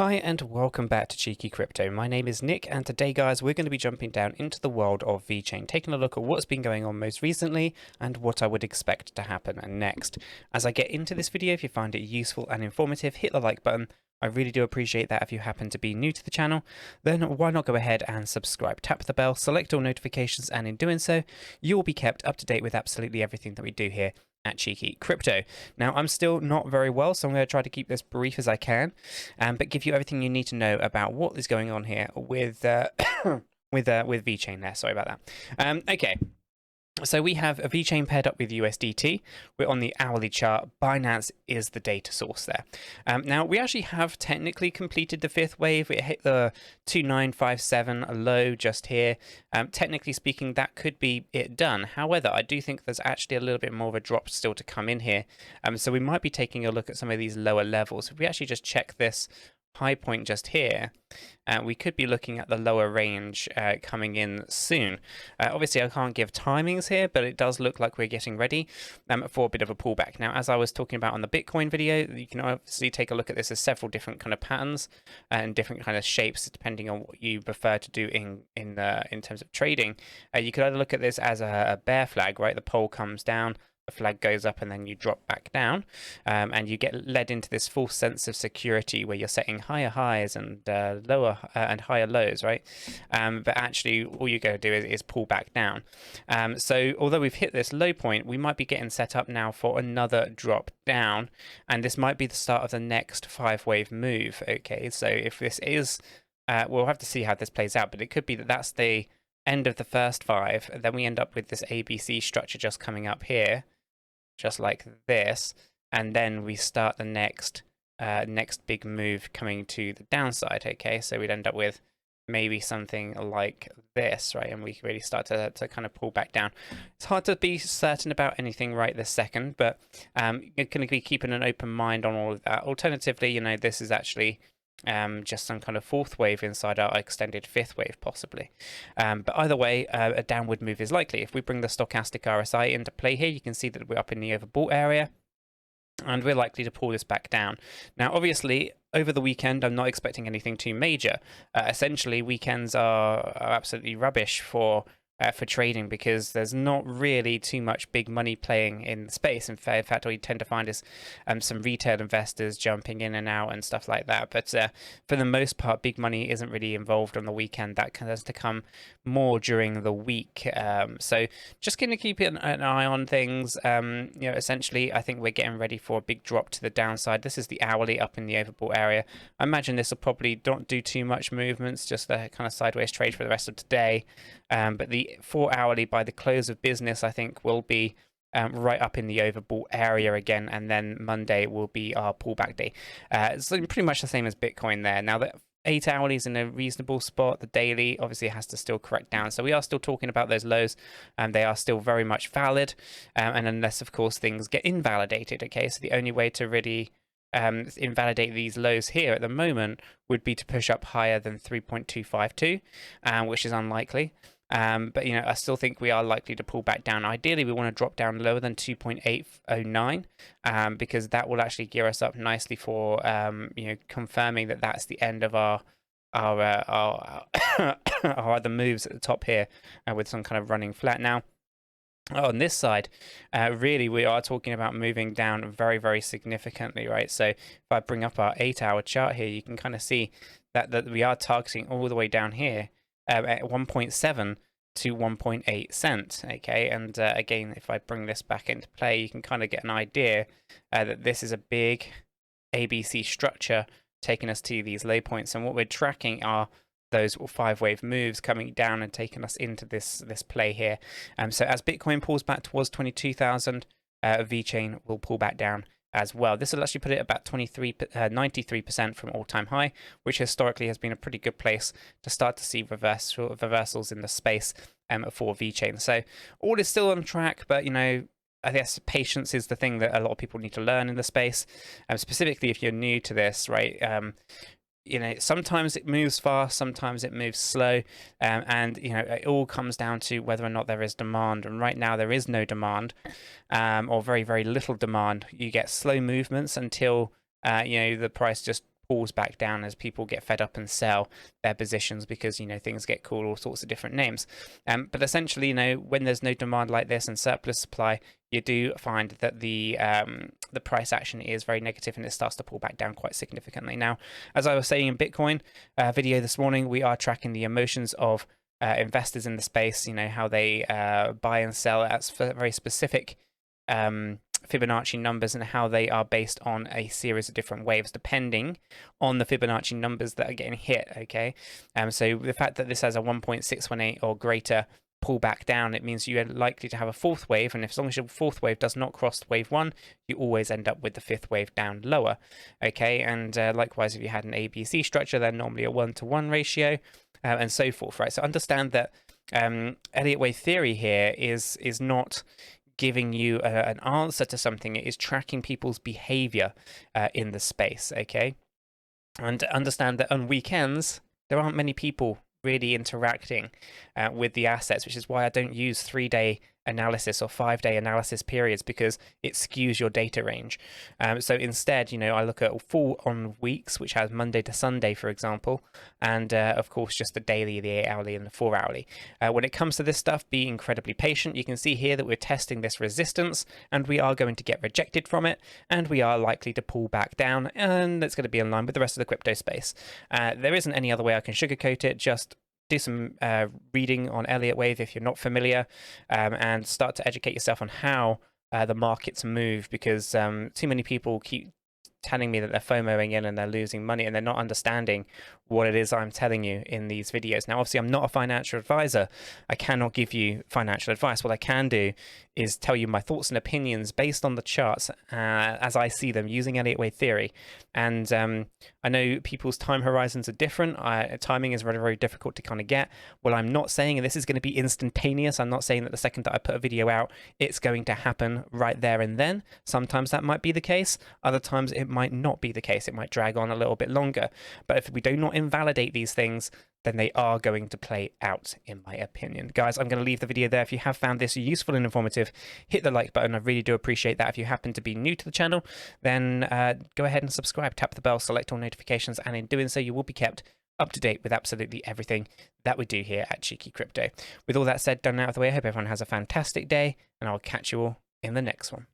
Hi and welcome back to 𝗕𝗘𝗪𝗏. My name is Nick, and today guys we're going to be jumping down into the world of Vechain, taking a look at what's been going on most recently and what I would expect to happen next. As I get into this video, if you find it useful and informative, hit the like button. I really do appreciate that. If you happen to be new to the channel, then why not go ahead and subscribe. Tap the bell, select all notifications, and in doing so, you will be kept up to date with absolutely everything that we do here at 𝗕𝗘𝗪𝗏. Now, I'm still not very well, so I'm going to try to keep this brief as I can, but give you everything you need to know about what is going on here with with Vechain there. Sorry about that. Okay. So we have a Vechain paired up with USDT. We're on the hourly chart. Binance is the data source there. Now, we actually have technically completed the fifth wave. It hit the 2957 low just here. Technically speaking, that could be it done. However, I do think there's actually a little bit more of a drop still to come in here. So we might be taking a look at some of these lower levels. If we actually just check this high point just here, we could be looking at the lower range coming in soon. Obviously I can't give timings here, but it does look like we're getting ready for a bit of a pullback. Now, as I was talking about on the Bitcoin video, you can obviously take a look at this as several different kind of patterns and different kind of shapes depending on what you prefer to do in terms of trading. You could either look at this as a bear flag, right? The pole comes down, the flag goes up, and then you drop back down, and you get led into this false sense of security where you're setting higher highs and lower and higher lows, right? But actually all you got to do is pull back down. So although we've hit this low point, we might be getting set up now for another drop down, and this might be the start of the next 5-wave move. Okay, so if this is we'll have to see how this plays out, but it could be that that's the end of the first 5, then we end up with this ABC structure just coming up here, just like this, and then we start the next big move coming to the downside. Okay, so we'd end up with maybe something like this, right? And we can really start to kind of pull back down. It's hard to be certain about anything right this second, but you're going to be keeping an open mind on all of that. Alternatively, you know, this is actually just some kind of 4th wave inside our extended 5th wave possibly, but either way, a downward move is likely. If we bring the stochastic RSI into play here, you can see that we're up in the overbought area and we're likely to pull this back down. Now obviously over the weekend I'm not expecting anything too major. Essentially weekends are absolutely rubbish for trading because there's not really too much big money playing in the space. In fact, what you tend to find is some retail investors jumping in and out and stuff like that. But for the most part, big money isn't really involved on the weekend. That tends to come more during the week. So just going to keep an eye on things. You know, essentially, I think we're getting ready for a big drop to the downside. This is the hourly up in the overbought area. I imagine this will probably not do too much movements, just a kind of sideways trade for the rest of today. But the 4-hourly by the close of business, I think, will be right up in the overbought area again, and then Monday will be our pullback day. So pretty much the same as Bitcoin there. Now the 8-hourly is in a reasonable spot. The daily obviously has to still correct down, so we are still talking about those lows, and they are still very much valid, and unless of course things get invalidated. Okay, so the only way to really invalidate these lows here at the moment would be to push up higher than 3.252, which is unlikely. But you know, I still think we are likely to pull back down. Ideally, we want to drop down lower than 2.809, because that will actually gear us up nicely for you know, confirming that that's the end of our other moves at the top here, with some kind of running flat. Now on this side, really we are talking about moving down very, very significantly, right? So if I bring up our 8-hour chart here, you can kind of see that we are targeting all the way down here at 1.7 to 1.8 cents. Okay, and again, if I bring this back into play, you can kind of get an idea that this is a big ABC structure taking us to these low points, and what we're tracking are those 5-wave moves coming down and taking us into this play here. So as Bitcoin pulls back towards 22,000, Vechain will pull back down as well. This will actually put it about 93% from all-time high, which historically has been a pretty good place to start to see reversals in the space for Vechain. So all is still on track, but you know, I guess patience is the thing that a lot of people need to learn in the space, specifically if you're new to this, right? You know, sometimes it moves fast, sometimes it moves slow, and you know, it all comes down to whether or not there is demand. And right now there is no demand, or very, very little demand. You get slow movements until you know, the price just pulls back down as people get fed up and sell their positions because, things get called all sorts of different names. But essentially, when there's no demand like this and surplus supply, you do find that the price action is very negative and it starts to pull back down quite significantly. Now, as I was saying in Bitcoin video this morning, we are tracking the emotions of investors in the space, how they buy and sell at very specific Fibonacci numbers and how they are based on a series of different waves depending on the Fibonacci numbers that are getting hit. Okay, so the fact that this has a 1.618 or greater pullback down, it means you're likely to have a fourth wave, and as long as your fourth wave does not cross wave 1, you always end up with the fifth wave down lower. Okay, and likewise, if you had an ABC structure, then normally a 1-to-1 ratio, and so forth, right? So understand that Elliott wave theory here is not giving you an answer to something. It is tracking people's behavior in the space. Okay, and understand that on weekends there aren't many people really interacting with the assets, which is why I don't use 3-day analysis or 5-day analysis periods, because it skews your data range. So instead, I look at full on weeks, which has Monday to Sunday, for example, and of course just the daily, the 8-hourly and the 4-hourly. When it comes to this stuff, be incredibly patient. You can see here that we're testing this resistance and we are going to get rejected from it, and we are likely to pull back down, and that's going to be in line with the rest of the crypto space. There isn't any other way I can sugarcoat it. Just do some reading on Elliott wave if you're not familiar, and start to educate yourself on how the markets move, because too many people keep telling me that they're FOMOing in and they're losing money and they're not understanding what it is I'm telling you in these videos. Now, obviously, I'm not a financial advisor. I cannot give you financial advice. What I can do is tell you my thoughts and opinions based on the charts as I see them using Elliott wave theory. And I know people's time horizons are different. Timing is very, very difficult to kind of get. What I'm not saying, and this is going to be instantaneous, I'm not saying that the second that I put a video out, it's going to happen right there and then. Sometimes that might be the case. Other times it might not be the case. It might drag on a little bit longer. But if we do not invalidate these things, then they are going to play out, in my opinion. Guys, I'm going to leave the video there. If you have found this useful and informative, hit the like button. I really do appreciate that. If you happen to be new to the channel, then go ahead and subscribe, tap the bell, select all notifications, and in doing so, you will be kept up to date with absolutely everything that we do here at Cheeky Crypto. With all that said, done and out of the way, I hope everyone has a fantastic day, and I'll catch you all in the next one.